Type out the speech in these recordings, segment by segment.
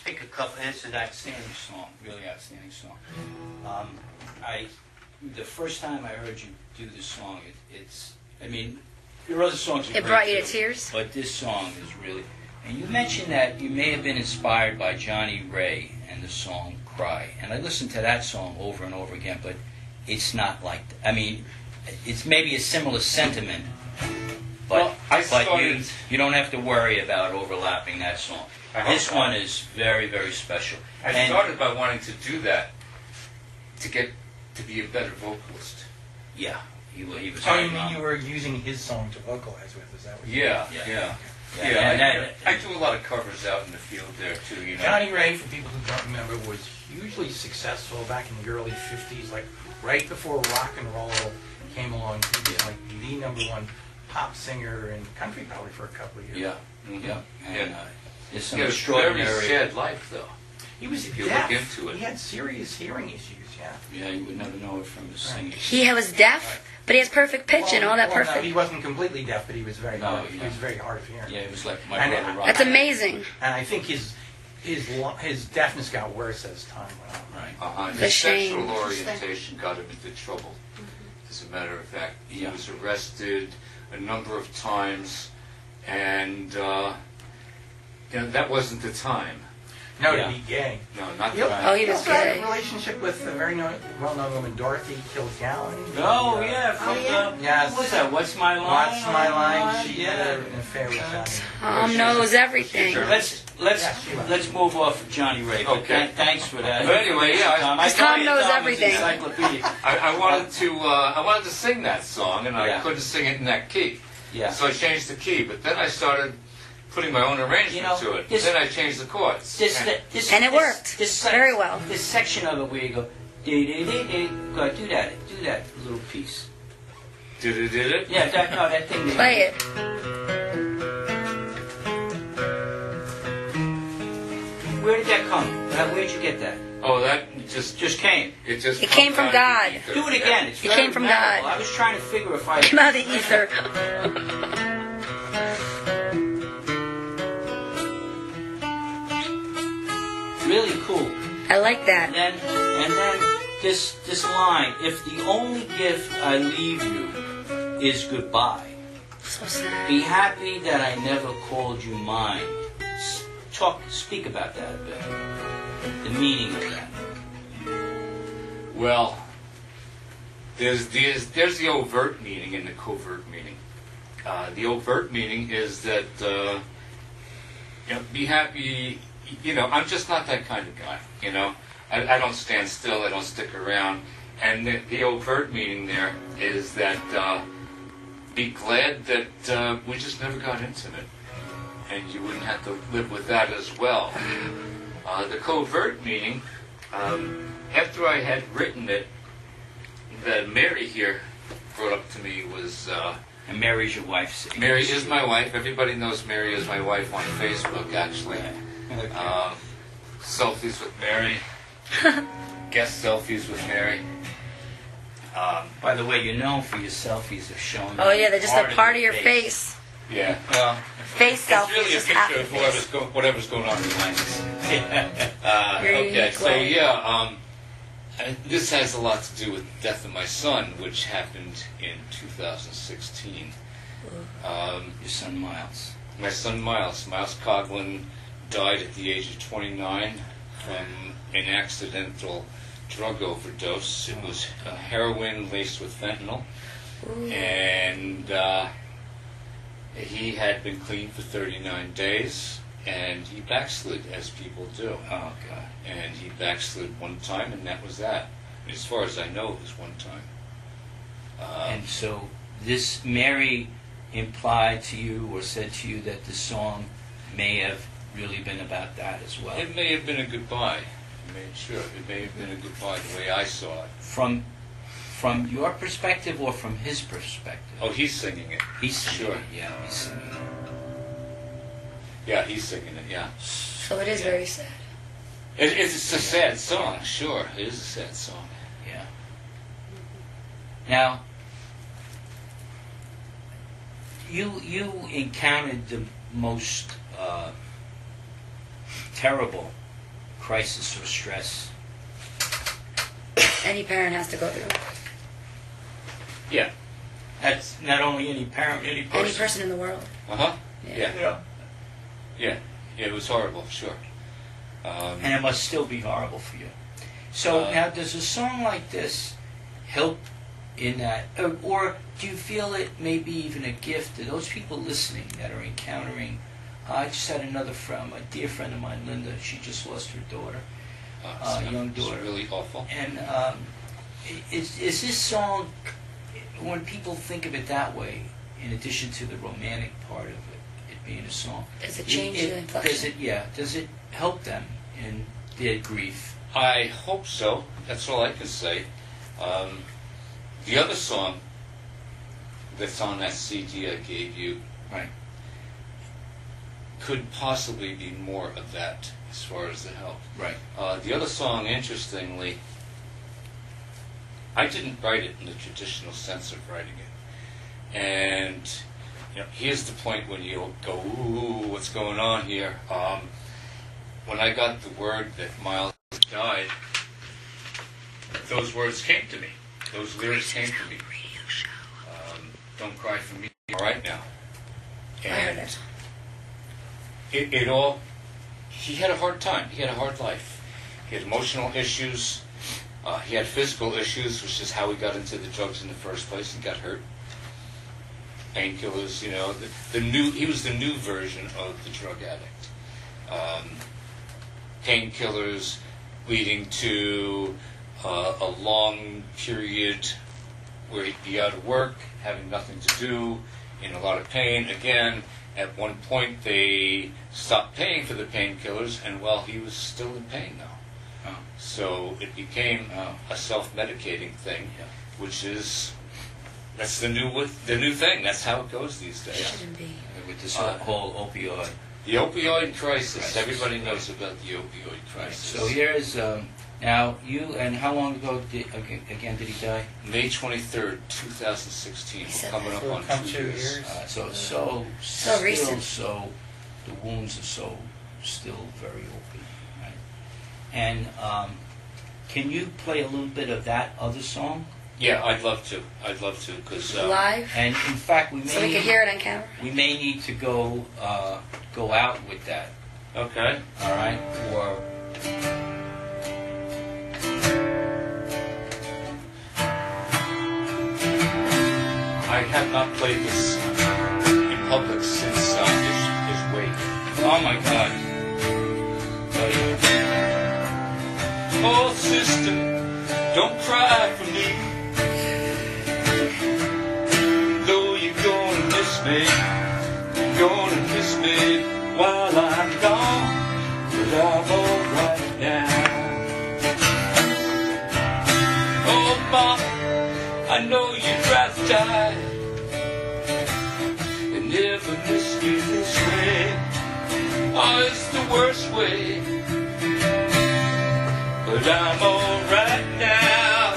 pick a couple. It's an outstanding song, really outstanding song. The first time I heard you do this song, I mean, your other songs are great. It brought you to too, tears? but this song is really. And you mentioned that you may have been inspired by Johnny Ray and the song "Cry," and I listened to that song over and over again, but it's not like. I mean, it's maybe a similar sentiment, but you don't have to worry about overlapping that song. This one is very, very special. I started by wanting to do that to be a better vocalist. Yeah, he was. Oh, you mean you were using his song to vocalize with? Is that what? Yeah. I do a lot of covers out in the field there too. You know, Johnny Ray, for people who don't remember, was hugely successful back in the early '50s, like right before rock and roll came along. He was like the #1 pop singer in country probably for a couple of years. Yeah. Yeah, and it's He an had a very extraordinary. sad life, though. He was If you deaf. look into it. He had serious hearing issues. Yeah. Yeah, you would never know it from his singing. He was deaf, but he has perfect pitch and all that No, perfect. he wasn't completely deaf, but he was very hard. yeah. He was very hard of hearing. Yeah, it was like my And brother Rob. That's amazing. And I think his deafness got worse as time went on. Right. The His shame. sexual orientation got him into trouble. As a matter of fact, he Yeah. was arrested a number of times, and that wasn't the time. No, Yeah. to be gay. No, not Yep. the time. Oh, he was also had gay. a relationship with a very well-known woman, Dorothy Kilgallen. Oh yeah, from Yes. what was that? What's my line? What's My Line? She had Yeah. an affair with Johnny. Tom knows everything. Let's move off of Johnny Ray. But Okay. Thanks for that. But anyway, yeah, Tom, Because Tom knows everything. I wanted to sing that song, and I Yeah. couldn't sing it in that key. Yeah. So I changed the key, but then I started putting my own arrangement to it. Then I changed the chords. And it worked very well. This section of it where you go, dee dee dee dee, go do that little piece. Did it? Yeah, that thing. Play it. Where did that come? Where'd you get that? Oh, that Just came. It just It came from comes out of God. the ether. Do it again. It's It very came from memorable. God. I was trying to figure if I. Come out of the ether. Really cool. I like that. And then this line: if the only gift I leave you is goodbye, So sad. be happy that I never called you mine. Speak about that a bit. The meaning of that. Well, there's the overt meaning and the covert meaning. The overt meaning is that be happy. I'm just not that kind of guy. I don't stand still. I don't stick around. And the overt meaning there is that be glad that we just never got intimate, and you wouldn't have to live with that as well. The covert meaning, after I had written it, that Mary here brought up to me was. And Mary's your wife. Mary is my wife. Everybody knows Mary is my wife on Facebook, actually. Okay. Selfies with Mary. Guest selfies with Mary. By the way, you're known for your selfies of showing. Oh yeah, they're just a part of your face. Yeah. Well, Face it's selfie really is a just half picture the of face. whatever's going on behind us. Your Okay, unique so way. yeah, this has a lot to do with the death of my son, which happened in 2016. Your son Miles. My son Miles Coughlin, died at the age of 29 from an accidental drug overdose. It was heroin laced with fentanyl. And he had been clean for 39 days, and he backslid, as people do. Oh God. And he backslid one time, and that was that. As far as I know, it was one time. And so this Mary implied to you or said to you that the song may have really been about that as well. It may have been a goodbye. It may have been a goodbye the way I saw it. From your perspective or from his perspective? Oh, he's singing it. He's singing Sure. it. Yeah, he's singing it. Yeah, he's singing it, yeah. So it is very sad. It's a sad song, sure. It is a sad song. Yeah. Now, you encountered the most terrible crisis or stress. Any parent has to go through. Yeah. That's not only any parent, any person. Any person in the world. Uh-huh. Yeah. Yeah. Yeah. Yeah. Yeah, it was horrible, sure. And it must still be horrible for you. So now, does a song like this help in that, or do you feel it may be even a gift to those people listening that are encountering? I just had another friend, a dear friend of mine, Linda. She just lost her daughter, young daughter. It's really awful. And is this song, when people think of it that way, in addition to the romantic part of it being a song, Does it change the inflection? Does it help them in their grief? I hope so. That's all I can say. The other song that's on that CD I gave you, Right. could possibly be more of that as far as the help. Right. The other song, interestingly, I didn't write it in the traditional sense of writing it. And here's the point when you go, ooh, what's going on here? When I got the word that Miles died, those words came to me. Those lyrics came to me. Don't cry for me, all right now. I heard And it. it all, he had a hard time. He had a hard life. He had emotional issues. He had physical issues, which is how he got into the drugs in the first place and got hurt. Painkillers, he was the new version of the drug addict. Painkillers leading to a long period where he'd be out of work, having nothing to do, in a lot of pain. Again, at one point they stopped paying for the painkillers, and he was still in pain now. Oh. So it became a self-medicating thing, which is that's the new thing. That's how it goes these days. Shouldn't be. With this whole opioid. The opioid crisis. Everybody knows about the opioid crisis. So here's now you, and how long ago did he die? May 23rd, 2016. We're coming up on 2 years. So recent. So the wounds are still very open, right? And can you play a little bit of that other song? Yeah, I'd love to, because Live? And in fact, So we can hear it on camera? we may need to go out with that. okay. All right, or I have not played this in public since his wake. oh my God. Oh, sister, don't cry for me. Though you're gonna miss me, you're gonna miss me while I'm gone. But I'm alright now. Oh, Mama, I know you'd rather die than never miss me this way. Oh, it's the worst way. But I'm alright now.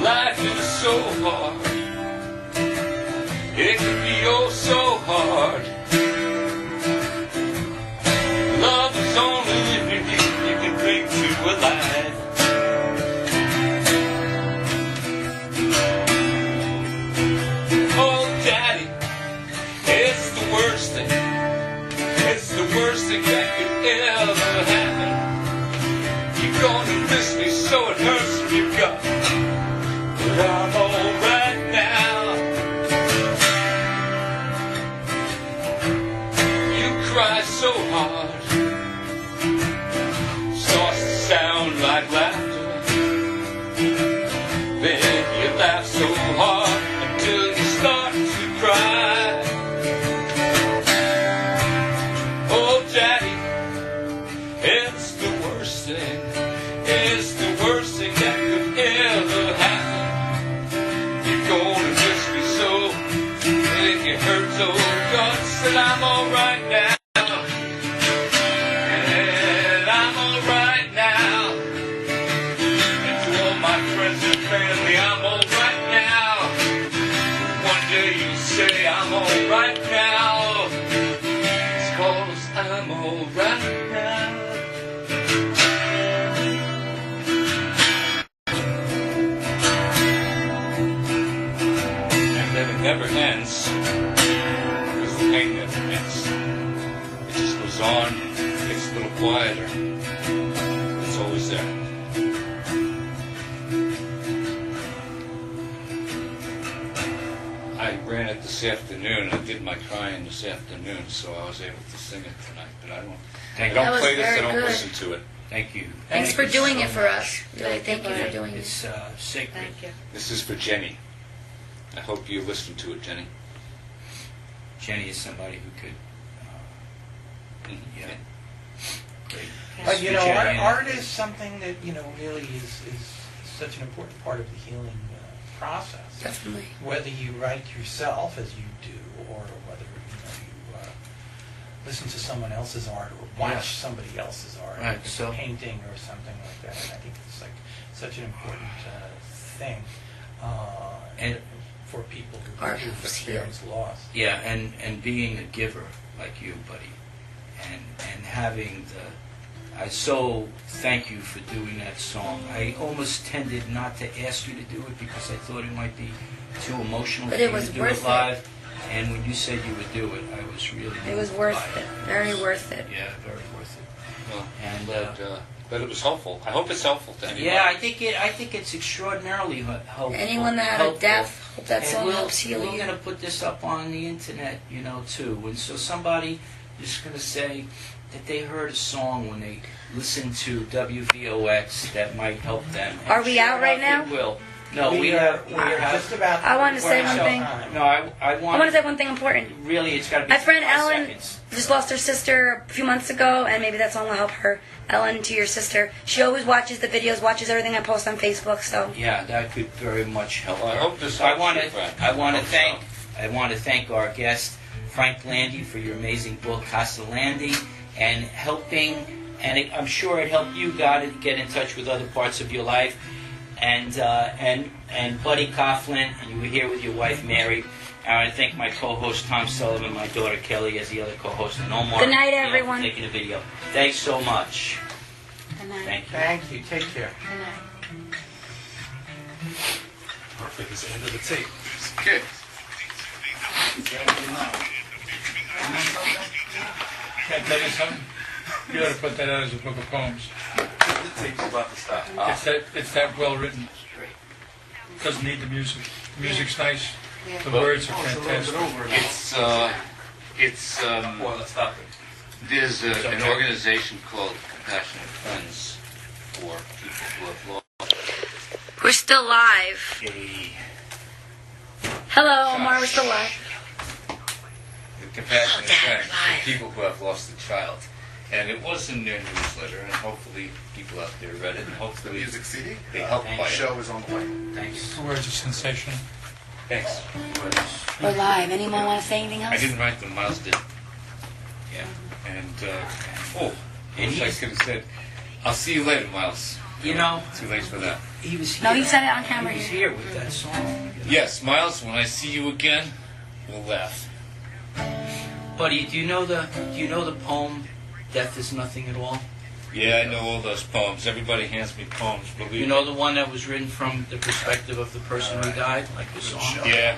Life is so hard. It can be oh so hard. Love is only living you can bring to a life. Oh, Daddy, it's the worst thing. It's the worst thing that could ever happen. You're gonna miss me so it hurts in your gut. But I'm alright now. You cry so hard. Starts to sound like laughter. Then you laugh so hard until you start to cry. Oh, Daddy, it's the worst thing. It's the worst thing that could ever happen. You're gonna miss me so, make it hurt so guts, and I'm alright now. And I'm alright now. And to all my friends and family, I'm alright now. One day you say I'm alright now. It's called instruments. It just goes on, gets a little quieter. It's always there. I ran it this afternoon. I did my crying this afternoon, so I was able to sing it tonight. But I That don't was play this. I very don't good. listen to it. Thank you. Thanks for you doing so it for much. us. Really, thank you for doing it. It's sacred. Thank you. This is for Jenny. I hope you listen to it, Jenny. Jenny is somebody who could, yeah. Great. But you know, Jenny, and- art is something that really is such an important part of the healing process. Definitely. Whether you write yourself as you do, or whether you listen to someone else's art, or watch Yeah. somebody else's art, Right, like a so- painting or something like that. And I think it's like such an important thing And- for people Art who've helps heal. experienced loss. Yeah, and being a giver like you, buddy, and having I so thank you for doing that song. I almost tended not to ask you to do it because I thought it might be too emotional But for it you was to do worth it it. live. And when you said you would do it, I was really It was moved worth by it. Very worth it. Yeah, very worth it. Well, And but it was helpful. I hope it's helpful to anybody. yeah, I think it's extraordinarily helpful. Anyone that had a death, hope that song helps heal We're you. going to put this up on the internet, too. And so somebody is going to say that they heard a song when they listened to WVOX that might help them. And Are we sure out right enough, now? It will. No, we are have. just about. I want to say we're one out. thing. No, I I want to say one thing important. Really, it's got to be My friend 5 Ellen seconds. just lost her sister a few months ago, and maybe that song will help her. Ellen, to your sister. She always watches the videos, watches everything I post on Facebook, so. Yeah, that could very much help. Well, I her. hope this So I helps want you, to. Fran. I want to Hope thank. so. I want to thank our guest, Frank Landi, for your amazing book, Casa Landi, and helping. And I'm sure it helped you, God, to get in touch with other parts of your life. And Buddy Coughlin, and you were here with your wife Mary. I want to thank my co-host Tom Sullivan, my daughter Kelly as the other co-host, and Omar. Good night, Gayle, for everyone. taking the video. Thanks so much. Good night. Thank you. Thank you. Take care. Good night. Perfect. It's the end of the tape. Good. Can I tell you something? You ought to put that out as a book of poems. The tape's about to stop. It's that well written. Doesn't need the music. The music's nice. The words are fantastic. Let's stop it. There's an organization called Compassionate Friends for people who have lost. We're still live. Hello, Omar, we're still live. The Compassionate Oh, Dad, Friends live. for people who have lost a child. And it was in their newsletter, and hopefully people out there read it, and hopefully Music CD? they helped Thank by The it. show is on the way. Thanks. The words are sensational. Thanks. We're live. Anyone want to say anything else? I didn't write them, Miles did. Yeah. And, And wish I he's- could have said, I'll see you later, Miles. Too late for that. He was here. No, he said it on camera He was here. here with that song. Yes, Miles, when I see you again, we'll laugh. Buddy, do you know the poem "Death is Nothing at All"? Yeah, I know all those poems. Everybody hands me poems, believe You me. know the one that was written from the perspective of the person who died, like the song. Yeah,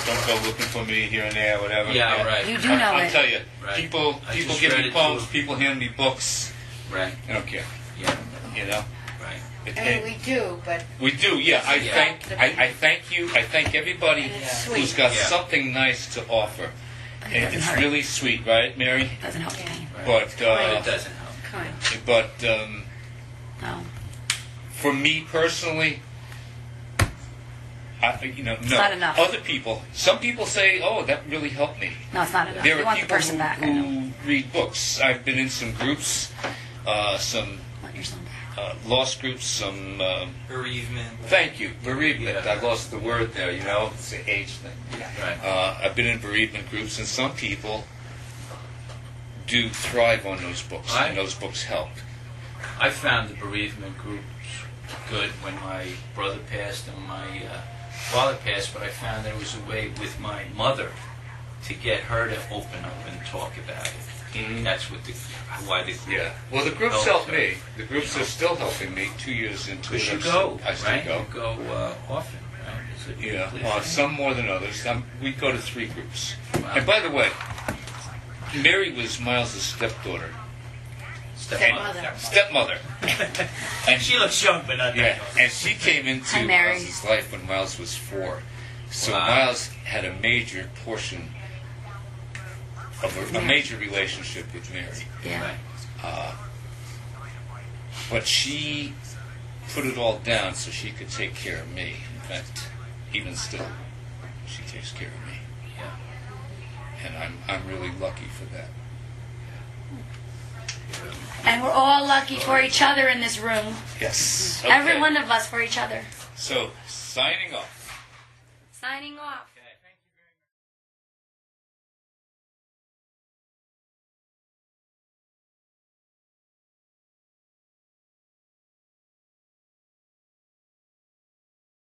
Don't go looking for me here and there, whatever. Yeah, right. You do know I'll it. tell you, Right. people I just give read me it poems, too. people hand me books. Right. I don't care, Yeah. you know. Right. It- I mean, we do, but we do, yeah. I Yeah. thank you. I thank everybody And it's who's sweet. got Yeah. something nice to offer. But it And doesn't it's hurt. really sweet, right, Mary? Doesn't help me. But It doesn't help. kind. No. For me personally, no. not enough. Other people, some people say, "Oh, that really helped me." No, it's not enough. There You are want the people person back. I know. who read books. I've been in some groups, some Want your son back. lost groups, some. Bereavement. Thank you, bereavement. Yeah. I lost the word there. It's an age thing. Right. I've been in bereavement groups, and some people do thrive on those books, and those books help. I found the bereavement groups good when my brother passed and my father passed, but I found there was a way with my mother to get her to open up and talk about it. That's what why the group. Yeah. Well, the groups helped help me. The groups are still helping me 2 years into it. Because you I'm go, still- I still right? go. You go often, right? Is it Yeah, cliche? some more than others. We go to 3 groups. Wow. And by the way, Mary was Miles' stepdaughter. Stepmother. Stepmother. And She looks young, but not yeah, that young. and she came into Hi, Mary. Miles' life when Miles was 4. So Wow. Miles had a major portion of a major relationship with Mary. Yeah. But she put it all down so she could take care of me. In fact, even still, she takes care of me. And I'm really lucky for that. And we're all lucky for each other in this room. Yes. Every Okay. one of us for each other. So, signing off. Signing off.